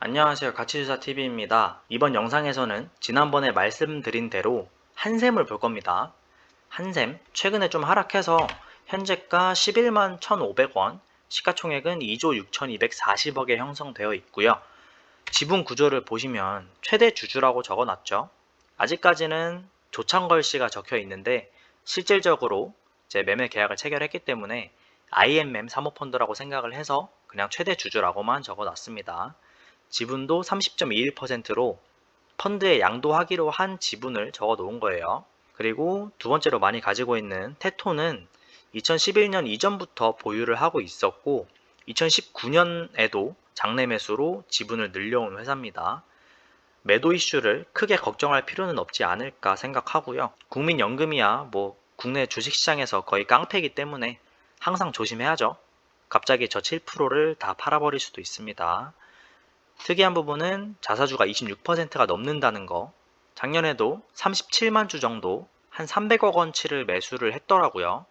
안녕하세요. 가치주사TV입니다. 이번 영상에서는 지난번에 말씀드린 대로 한샘을 볼 겁니다. 한샘, 최근에 좀 하락해서 현재가 11만 1,500원, 시가총액은 2조 6,240억에 형성되어 있고요. 지분 구조를 보시면 최대 주주라고 적어놨죠. 아직까지는 조창걸 씨가 적혀 있는데 실질적으로 제 매매 계약을 체결했기 때문에 IMM 사모펀드라고 생각을 해서 그냥 최대 주주라고만 적어놨습니다. 지분도 30.21%로 펀드에 양도하기로 한 지분을 적어 놓은 거예요. 그리고 두 번째로 많이 가지고 있는 테토는 2011년 이전부터 보유를 하고 있었고 2019년에도 장내 매수로 지분을 늘려온 회사입니다. 매도 이슈를 크게 걱정할 필요는 없지 않을까 생각하고요. 국민연금이야 국내 주식시장에서 거의 깡패이기 때문에 항상 조심해야죠. 갑자기 저 7%를 다 팔아버릴 수도 있습니다. 특이한 부분은 자사주가 26%가 넘는다는 거. 작년에도 37만 주 정도 한 300억 원치를 매수를 했더라고요.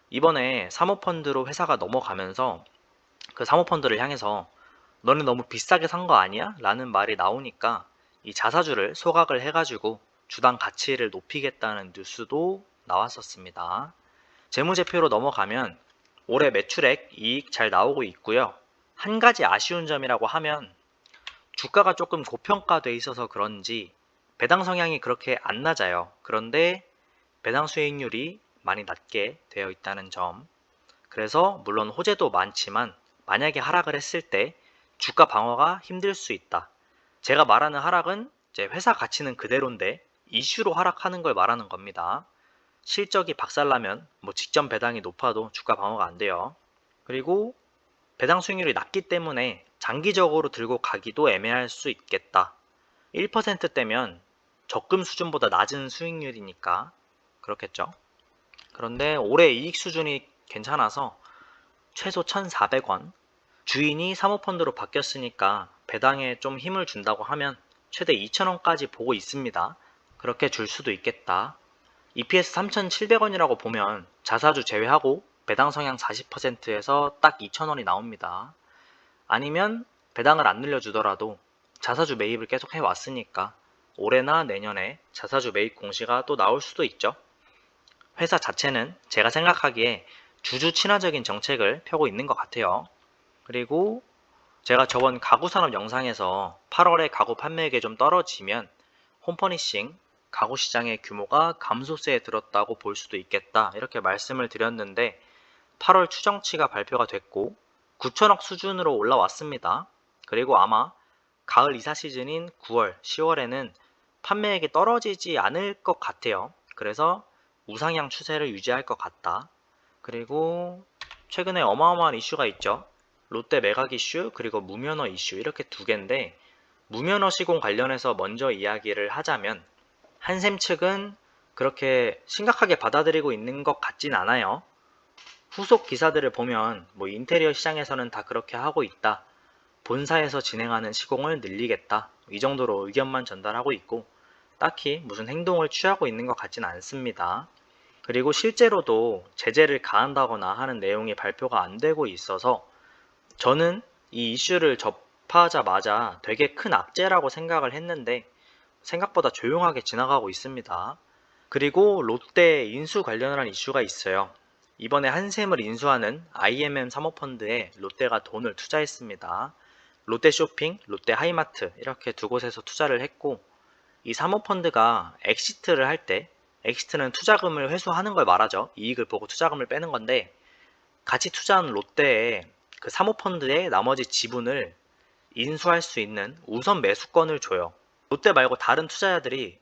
이번에 사모펀드로 회사가 넘어가면서 그 사모펀드를 향해서 너네 너무 비싸게 산 거 아니야? 라는 말이 나오니까 이 자사주를 소각을 해가지고 주당 가치를 높이겠다는 뉴스도 나왔었습니다. 재무제표로 넘어가면 올해 매출액, 이익 잘 나오고 있고요. 한 가지 아쉬운 점이라고 하면 주가가 조금 고평가돼 있어서 그런지 배당 성향이 그렇게 안 낮아요. 그런데 배당 수익률이 많이 낮게 되어 있다는 점. 그래서 물론 호재도 많지만 만약에 하락을 했을 때 주가 방어가 힘들 수 있다. 제가 말하는 하락은 이제 회사 가치는 그대로인데 이슈로 하락하는 걸 말하는 겁니다. 실적이 박살나면 직전 배당이 높아도 주가 방어가 안 돼요. 그리고 배당 수익률이 낮기 때문에 장기적으로 들고 가기도 애매할 수 있겠다. 1%대면 적금 수준보다 낮은 수익률이니까 그렇겠죠. 그런데 올해 이익 수준이 괜찮아서 최소 1,400원, 주인이 사모펀드로 바뀌었으니까 배당에 좀 힘을 준다고 하면 최대 2,000원까지 보고 있습니다. 그렇게 줄 수도 있겠다. EPS 3,700원이라고 보면 자사주 제외하고 배당 성향 40%에서 딱 2,000원이 나옵니다. 아니면 배당을 안 늘려주더라도 자사주 매입을 계속 해왔으니까 올해나 내년에 자사주 매입 공시가 또 나올 수도 있죠. 회사 자체는 제가 생각하기에 주주 친화적인 정책을 펴고 있는 것 같아요. 그리고 제가 저번 가구 산업 영상에서 8월에 가구 판매액이 좀 떨어지면 홈퍼니싱 가구 시장의 규모가 감소세에 들었다고 볼 수도 있겠다 이렇게 말씀을 드렸는데 8월 추정치가 발표가 됐고 9천억 수준으로 올라왔습니다. 그리고 아마 가을 이사 시즌인 9월, 10월에는 판매액이 떨어지지 않을 것 같아요. 그래서 우상향 추세를 유지할 것 같다. 그리고 최근에 어마어마한 이슈가 있죠. 롯데 매각 이슈 그리고 무면허 이슈 이렇게 두 개인데 무면허 시공 관련해서 먼저 이야기를 하자면 한샘 측은 그렇게 심각하게 받아들이고 있는 것 같진 않아요. 후속 기사들을 보면 인테리어 시장에서는 다 그렇게 하고 있다. 본사에서 진행하는 시공을 늘리겠다. 이 정도로 의견만 전달하고 있고 딱히 무슨 행동을 취하고 있는 것 같진 않습니다. 그리고 실제로도 제재를 가한다거나 하는 내용이 발표가 안 되고 있어서 저는 이 이슈를 접하자마자 되게 큰 악재라고 생각을 했는데 생각보다 조용하게 지나가고 있습니다. 그리고 롯데 인수 관련한 이슈가 있어요. 이번에 한샘을 인수하는 IMM 사모펀드에 롯데가 돈을 투자했습니다. 롯데쇼핑, 롯데하이마트 이렇게 두 곳에서 투자를 했고 이 사모펀드가 엑시트를 할 때 엑시트는 투자금을 회수하는 걸 말하죠. 이익을 보고 투자금을 빼는 건데 같이 투자한 롯데에 그 사모펀드의 나머지 지분을 인수할 수 있는 우선 매수권을 줘요. 롯데 말고 다른 투자자들이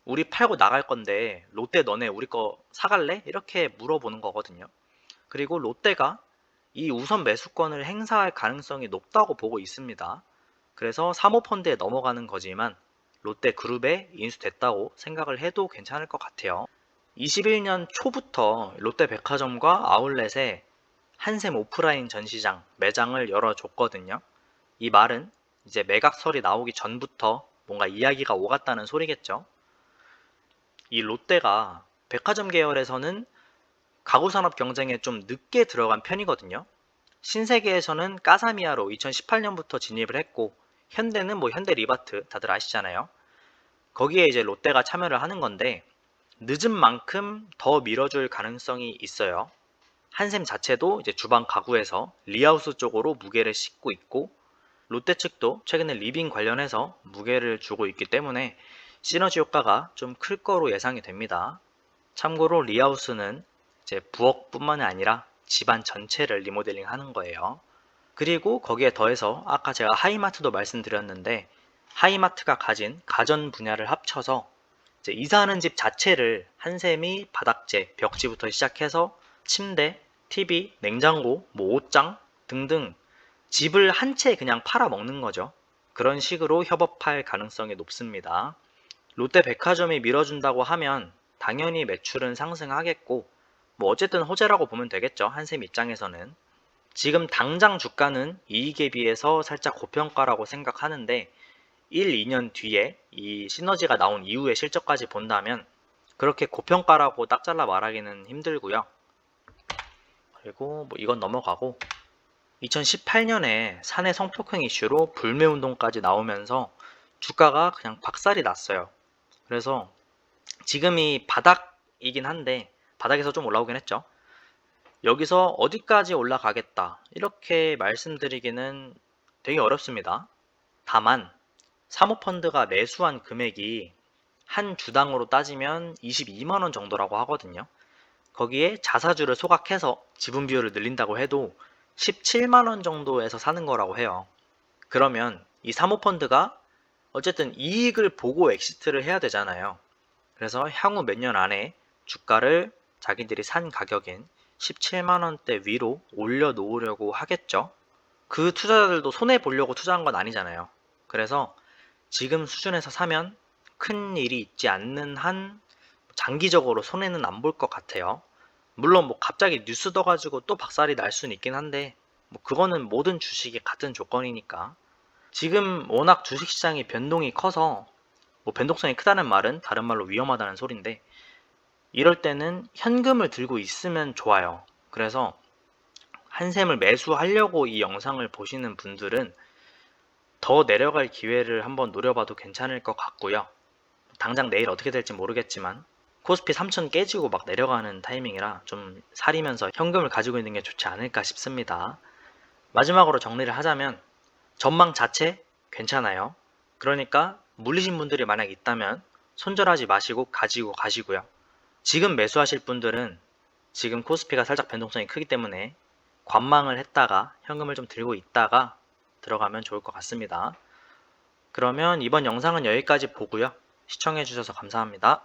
우리 팔고 나갈 건데 롯데 너네 우리 거 사갈래? 이렇게 물어보는 거거든요. 그리고 롯데가 이 우선 매수권을 행사할 가능성이 높다고 보고 있습니다. 그래서 사모펀드에 넘어가는 거지만 롯데그룹에 인수됐다고 생각을 해도 괜찮을 것 같아요. 21년 초부터 롯데백화점과 아울렛에 한샘 오프라인 전시장 매장을 열어줬거든요. 이 말은 이제 매각설이 나오기 전부터 뭔가 이야기가 오갔다는 소리겠죠. 이 롯데가 백화점 계열에서는 가구산업 경쟁에 좀 늦게 들어간 편이거든요. 신세계에서는 까사미아로 2018년부터 진입을 했고 현대는 뭐 현대리바트 다들 아시잖아요. 거기에 이제 롯데가 참여를 하는 건데 늦은 만큼 더 밀어줄 가능성이 있어요. 한샘 자체도 이제 주방 가구에서 리하우스 쪽으로 무게를 싣고 있고 롯데 측도 최근에 리빙 관련해서 무게를 주고 있기 때문에 시너지 효과가 좀 클 거로 예상이 됩니다. 참고로 리하우스는 이제 부엌뿐만이 아니라 집안 전체를 리모델링 하는 거예요. 그리고 거기에 더해서 아까 제가 하이마트도 말씀드렸는데 하이마트가 가진 가전 분야를 합쳐서 이제 이사하는 집 자체를 한샘이 바닥재, 벽지부터 시작해서 침대, TV, 냉장고, 뭐 옷장 등등 집을 한 채 그냥 팔아먹는 거죠. 그런 식으로 협업할 가능성이 높습니다. 롯데백화점이 밀어준다고 하면 당연히 매출은 상승하겠고 뭐 어쨌든 호재라고 보면 되겠죠. 한샘 입장에서는. 지금 당장 주가는 이익에 비해서 살짝 고평가라고 생각하는데 1, 2년 뒤에 이 시너지가 나온 이후의 실적까지 본다면 그렇게 고평가라고 딱 잘라 말하기는 힘들고요. 그리고 뭐 이건 넘어가고 2018년에 사내 성폭행 이슈로 불매운동까지 나오면서 주가가 그냥 박살이 났어요. 그래서 지금이 바닥이긴 한데 바닥에서 좀 올라오긴 했죠. 여기서 어디까지 올라가겠다 이렇게 말씀드리기는 되게 어렵습니다. 다만 사모펀드가 매수한 금액이 한 주당으로 따지면 22만원 정도라고 하거든요. 거기에 자사주를 소각해서 지분 비율을 늘린다고 해도 17만원 정도에서 사는 거라고 해요. 그러면 이 사모펀드가 어쨌든 이익을 보고 엑시트를 해야 되잖아요. 그래서 향후 몇 년 안에 주가를 자기들이 산 가격인 17만원대 위로 올려놓으려고 하겠죠. 그 투자자들도 손해보려고 투자한 건 아니잖아요. 그래서 지금 수준에서 사면 큰 일이 있지 않는 한 장기적으로 손해는 안 볼 것 같아요. 물론 뭐 갑자기 뉴스 떠가지고 또 박살이 날 수는 있긴 한데 뭐 그거는 모든 주식이 같은 조건이니까. 지금 워낙 주식시장이 변동이 커서 뭐 변동성이 크다는 말은 다른 말로 위험하다는 소린데 이럴 때는 현금을 들고 있으면 좋아요. 그래서 한샘을 매수하려고 이 영상을 보시는 분들은 더 내려갈 기회를 한번 노려봐도 괜찮을 것 같고요. 당장 내일 어떻게 될지 모르겠지만 코스피 3000 깨지고 막 내려가는 타이밍이라 좀 사리면서 현금을 가지고 있는 게 좋지 않을까 싶습니다. 마지막으로 정리를 하자면 전망 자체 괜찮아요. 그러니까 물리신 분들이 만약 있다면 손절하지 마시고 가지고 가시고요. 지금 매수하실 분들은 지금 코스피가 살짝 변동성이 크기 때문에 관망을 했다가 현금을 좀 들고 있다가 들어가면 좋을 것 같습니다. 그러면 이번 영상은 여기까지 보고요. 시청해주셔서 감사합니다.